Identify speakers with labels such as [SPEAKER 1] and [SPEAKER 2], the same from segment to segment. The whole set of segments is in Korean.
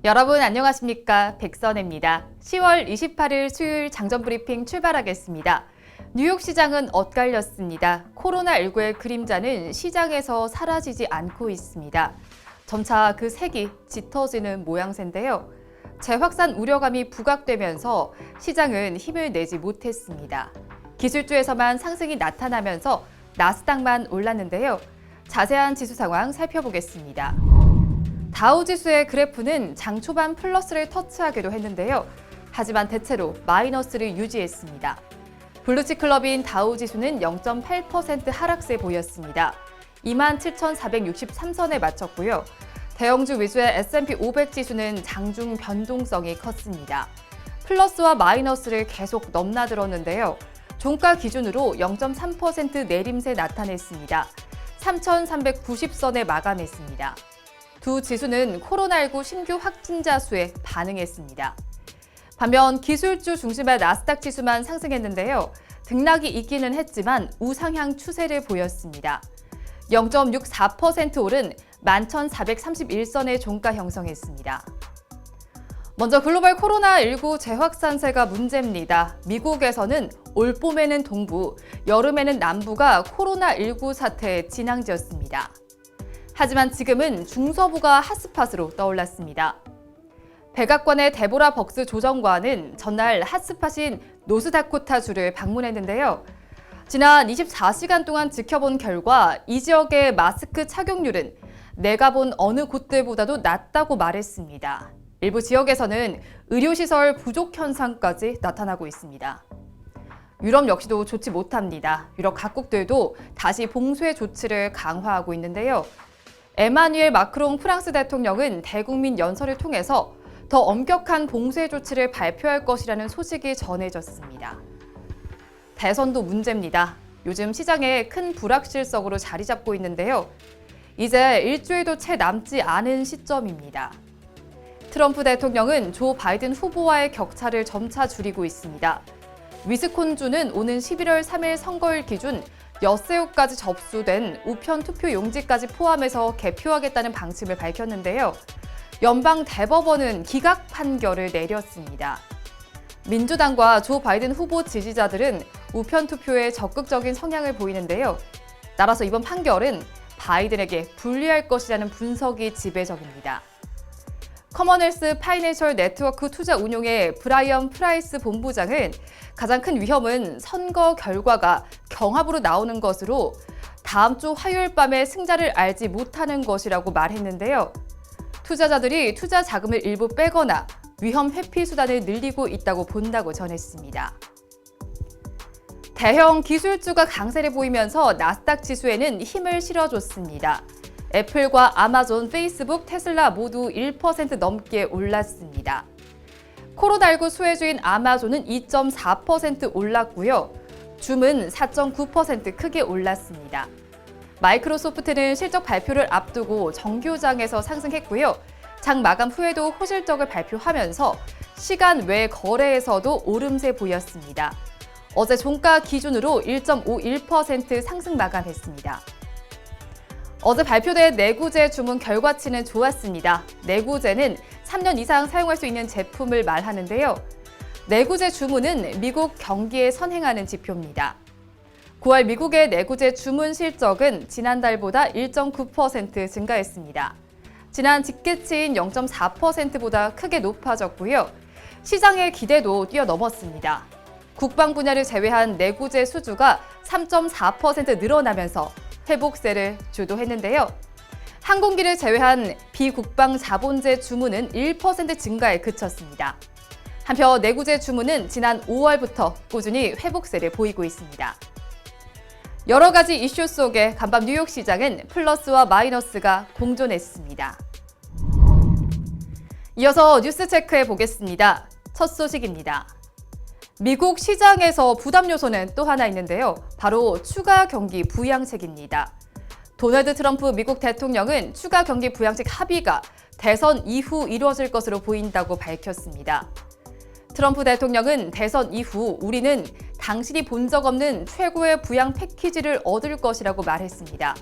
[SPEAKER 1] 여러분 안녕하십니까? 백선혜입니다. 10월 28일 수요일 장전 브리핑 출발하겠습니다. 뉴욕 시장은 엇갈렸습니다. 코로나19의 그림자는 시장에서 사라지지 않고 있습니다. 점차 그 색이 짙어지는 모양새인데요. 재확산 우려감이 부각되면서 시장은 힘을 내지 못했습니다. 기술주에서만 상승이 나타나면서 나스닥만 올랐는데요. 자세한 지수 상황 살펴보겠습니다. 다우지수의 그래프는 장 초반 플러스를 터치하기도 했는데요. 하지만 대체로 마이너스를 유지했습니다. 블루칩 클럽인 다우지수는 0.8% 하락세 보였습니다. 27,463선에 마쳤고요. 대형주 위주의 S&P 500 지수는 장중 변동성이 컸습니다. 플러스와 마이너스를 계속 넘나들었는데요. 종가 기준으로 0.3% 내림세 나타냈습니다. 3,390선에 마감했습니다. 두 지수는 코로나19 신규 확진자 수에 반응했습니다. 반면 기술주 중심의 나스닥 지수만 상승했는데요. 등락이 있기는 했지만 우상향 추세를 보였습니다. 0.64% 오른 11,431선의 종가 형성했습니다. 먼저 글로벌 코로나19 재확산세가 문제입니다. 미국에서는 올 봄에는 동부, 여름에는 남부가 코로나19 사태의 진앙지였습니다. 하지만 지금은 중서부가 핫스팟으로 떠올랐습니다. 백악관의 데보라 벅스 조정관은 전날 핫스팟인 노스다코타주를 방문했는데요. 지난 24시간 동안 지켜본 결과 이 지역의 마스크 착용률은 내가 본 어느 곳들보다도 낮다고 말했습니다. 일부 지역에서는 의료시설 부족 현상까지 나타나고 있습니다. 유럽 역시도 좋지 못합니다. 유럽 각국들도 다시 봉쇄 조치를 강화하고 있는데요. 에마뉘엘 마크롱 프랑스 대통령은 대국민 연설을 통해서 더 엄격한 봉쇄 조치를 발표할 것이라는 소식이 전해졌습니다. 대선도 문제입니다. 요즘 시장에 큰 불확실성으로 자리 잡고 있는데요. 이제 일주일도 채 남지 않은 시점입니다. 트럼프 대통령은 조 바이든 후보와의 격차를 점차 줄이고 있습니다. 위스콘주는 오는 11월 3일 선거일 기준 엿새우까지 접수된 우편 투표 용지까지 포함해서 개표하겠다는 방침을 밝혔는데요. 연방 대법원은 기각 판결을 내렸습니다. 민주당과 조 바이든 후보 지지자들은 우편 투표에 적극적인 성향을 보이는데요. 따라서 이번 판결은 바이든에게 불리할 것이라는 분석이 지배적입니다. 커먼웰스 파이낸셜 네트워크 투자 운용의 브라이언 프라이스 본부장은 가장 큰 위험은 선거 결과가 경합으로 나오는 것으로 다음 주 화요일 밤에 승자를 알지 못하는 것이라고 말했는데요. 투자자들이 투자 자금을 일부 빼거나 위험 회피 수단을 늘리고 있다고 본다고 전했습니다. 대형 기술주가 강세를 보이면서 나스닥 지수에는 힘을 실어줬습니다. 애플과 아마존, 페이스북, 테슬라 모두 1% 넘게 올랐습니다. 코로나19 수혜주인 아마존은 2.4% 올랐고요. 줌은 4.9% 크게 올랐습니다. 마이크로소프트는 실적 발표를 앞두고 정규장에서 상승했고요. 장 마감 후에도 호실적을 발표하면서 시간 외 거래에서도 오름세 보였습니다. 어제 종가 기준으로 1.51% 상승 마감했습니다. 어제 발표된 내구재 주문 결과치는 좋았습니다. 내구재는 3년 이상 사용할 수 있는 제품을 말하는데요. 내구재 주문은 미국 경기에 선행하는 지표입니다. 9월 미국의 내구재 주문 실적은 지난달보다 1.9% 증가했습니다. 지난 직계치인 0.4%보다 크게 높아졌고요. 시장의 기대도 뛰어넘었습니다. 국방 분야를 제외한 내구재 수주가 3.4% 늘어나면서 회복세를 주도했는데요. 항공기를 제외한 비국방 자본재 주문은 1% 증가에 그쳤습니다. 한편 내구재 주문은 지난 5월부터 꾸준히 회복세를 보이고 있습니다. 여러 가지 이슈 속에 간밤 뉴욕 시장은 플러스와 마이너스가 공존했습니다. 이어서 뉴스 체크해 보겠습니다. 첫 소식입니다. 미국 시장에서 부담 요소는 또 하나 있는데요. 바로 추가 경기 부양책입니다. 도널드 트럼프 미국 대통령은 추가 경기 부양책 합의가 대선 이후 이루어질 것으로 보인다고 밝혔습니다. 트럼프 대통령은 대선 이후 우리는 당신이 본 적 없는 최고의 부양 패키지를 얻을 것이라고 말했습니다.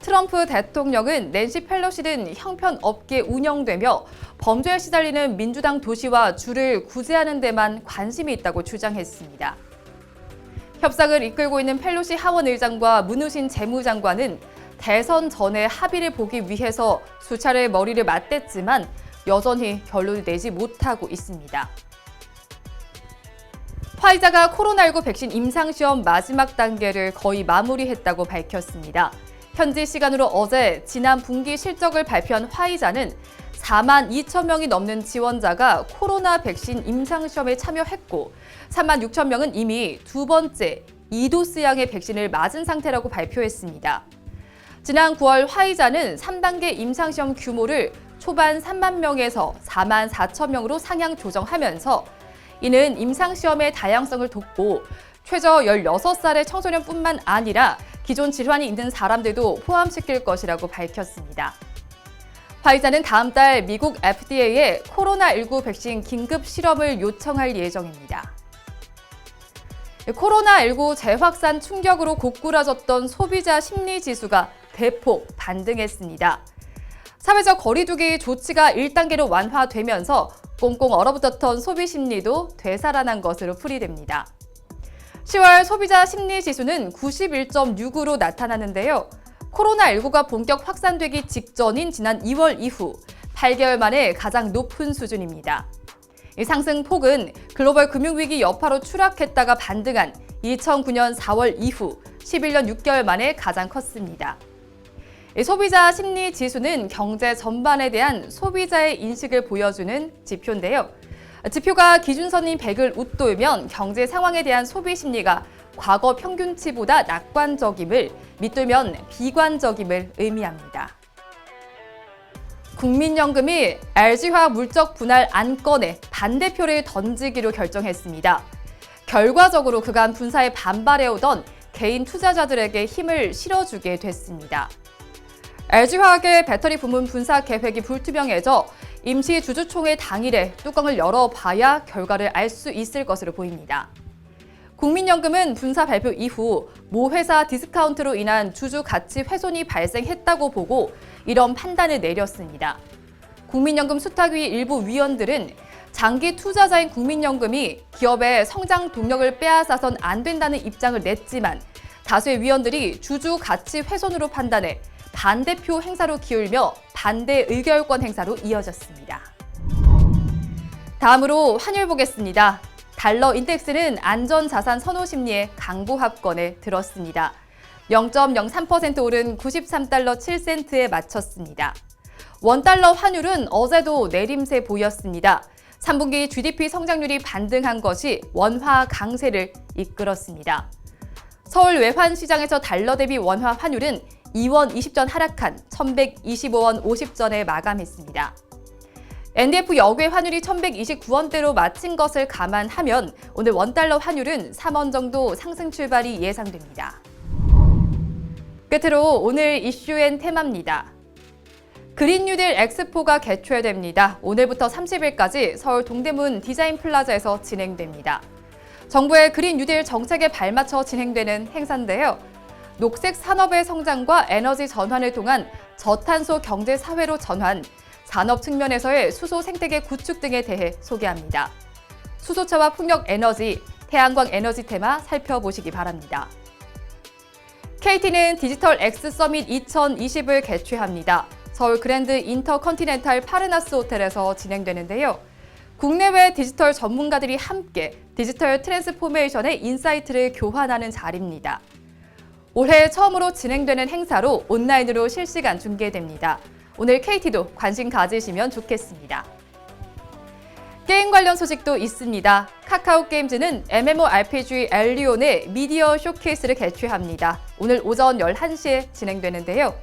[SPEAKER 1] 트럼프 대통령은 낸시 펠로시는 형편없게 운영되며 범죄에 시달리는 민주당 도시와 주를 구제하는 데만 관심이 있다고 주장했습니다. 협상을 이끌고 있는 펠로시 하원 의장과 문우신 재무장관은 대선 전에 합의를 보기 위해서 수차례 머리를 맞댔지만 여전히 결론을 내지 못하고 있습니다. 화이자가 코로나19 백신 임상시험 마지막 단계를 거의 마무리했다고 밝혔습니다. 현지 시간으로 어제 지난 분기 실적을 발표한 화이자는 4만 2천 명이 넘는 지원자가 코로나 백신 임상시험에 참여했고 3만 6천 명은 이미 두 번째 2도스양의 백신을 맞은 상태라고 발표했습니다. 지난 9월 화이자는 3단계 임상시험 규모를 초반 3만 명에서 4만 4천 명으로 상향 조정하면서 이는 임상시험의 다양성을 돕고 최저 16살의 청소년뿐만 아니라 기존 질환이 있는 사람들도 포함시킬 것이라고 밝혔습니다. 화이자는 다음 달 미국 FDA에 코로나19 백신 긴급 실험을 요청할 예정입니다. 코로나19 재확산 충격으로 고꾸라졌던 소비자 심리 지수가 대폭 반등했습니다. 사회적 거리두기 조치가 1단계로 완화되면서 꽁꽁 얼어붙었던 소비 심리도 되살아난 것으로 풀이됩니다. 10월 소비자 심리 지수는 91.6으로 나타나는데요. 코로나19가 본격 확산되기 직전인 지난 2월 이후 8개월 만에 가장 높은 수준입니다. 이 상승폭은 글로벌 금융위기 여파로 추락했다가 반등한 2009년 4월 이후 11년 6개월 만에 가장 컸습니다. 소비자 심리 지수는 경제 전반에 대한 소비자의 인식을 보여주는 지표인데요. 지표가 기준선인 100을 웃돌면 경제 상황에 대한 소비 심리가 과거 평균치보다 낙관적임을, 밑돌면 비관적임을 의미합니다. 국민연금이 LG화학 물적 분할 안건에 반대표를 던지기로 결정했습니다. 결과적으로 그간 분사에 반발해오던 개인 투자자들에게 힘을 실어주게 됐습니다. LG화학의 배터리 부문 분사 계획이 불투명해져 임시 주주총회 당일에 뚜껑을 열어봐야 결과를 알 수 있을 것으로 보입니다. 국민연금은 분사 발표 이후 모 회사 디스카운트로 인한 주주 가치 훼손이 발생했다고 보고 이런 판단을 내렸습니다. 국민연금 수탁위 일부 위원들은 장기 투자자인 국민연금이 기업의 성장 동력을 빼앗아선 안 된다는 입장을 냈지만 다수의 위원들이 주주 가치 훼손으로 판단해 반대표 행사로 기울며 반대 의결권 행사로 이어졌습니다. 다음으로 환율 보겠습니다. 달러 인덱스는 안전자산 선호 심리에 강보합권에 들었습니다. 0.03% 오른 93달러 7센트에 마쳤습니다. 원달러 환율은 어제도 내림세 보였습니다. 3분기 GDP 성장률이 반등한 것이 원화 강세를 이끌었습니다. 서울 외환시장에서 달러 대비 원화 환율은 2원 20전 하락한 1,125원 50전에 마감했습니다. NDF 역외 환율이 1,129원대로 마친 것을 감안하면 오늘 원달러 환율은 3원 정도 상승 출발이 예상됩니다. 끝으로 오늘 이슈앤 테마입니다. 그린 뉴딜 엑스포가 개최됩니다. 오늘부터 30일까지 서울 동대문 디자인 플라자에서 진행됩니다. 정부의 그린 뉴딜 정책에 발맞춰 진행되는 행사인데요. 녹색 산업의 성장과 에너지 전환을 통한 저탄소 경제 사회로 전환, 산업 측면에서의 수소 생태계 구축 등에 대해 소개합니다. 수소차와 풍력 에너지, 태양광 에너지 테마 살펴보시기 바랍니다. KT는 디지털 X 서밋 2020을 개최합니다. 서울 그랜드 인터컨티넨탈 파르나스 호텔에서 진행되는데요. 국내외 디지털 전문가들이 함께 디지털 트랜스포메이션의 인사이트를 교환하는 자리입니다. 올해 처음으로 진행되는 행사로 온라인으로 실시간 중계됩니다. 오늘 KT도 관심 가지시면 좋겠습니다. 게임 관련 소식도 있습니다. 카카오 게임즈는 MMORPG 엘리온의 미디어 쇼케이스를 개최합니다. 오늘 오전 11시에 진행되는데요.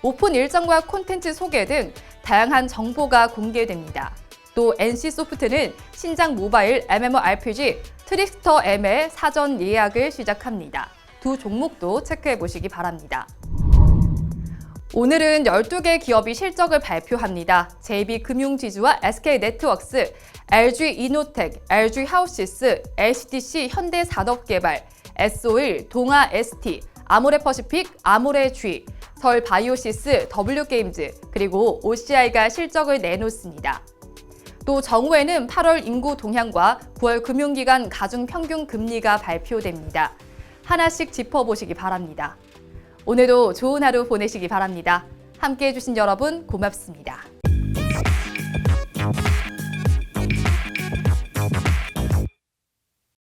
[SPEAKER 1] 오픈 일정과 콘텐츠 소개 등 다양한 정보가 공개됩니다. 또 NC소프트는 신작 모바일 MMORPG 트릭스터 M의 사전 예약을 시작합니다. 두 종목도 체크해 보시기 바랍니다. 오늘은 12개 기업이 실적을 발표합니다. JB금융지주와 SK네트워크스, LG이노텍, LG하우시스, LCTC 현대산업개발, S-오일, 동아ST, 아모레퍼시픽, 아모레G, 서울 바이오시스, W게임즈, 그리고 OCI가 실적을 내놓습니다. 또 정오에는 8월 인구 동향과 9월 금융기관 가중 평균 금리가 발표됩니다. 하나씩 짚어보시기 바랍니다. 오늘도 좋은 하루 보내시기 바랍니다. 함께해 주신 여러분 고맙습니다.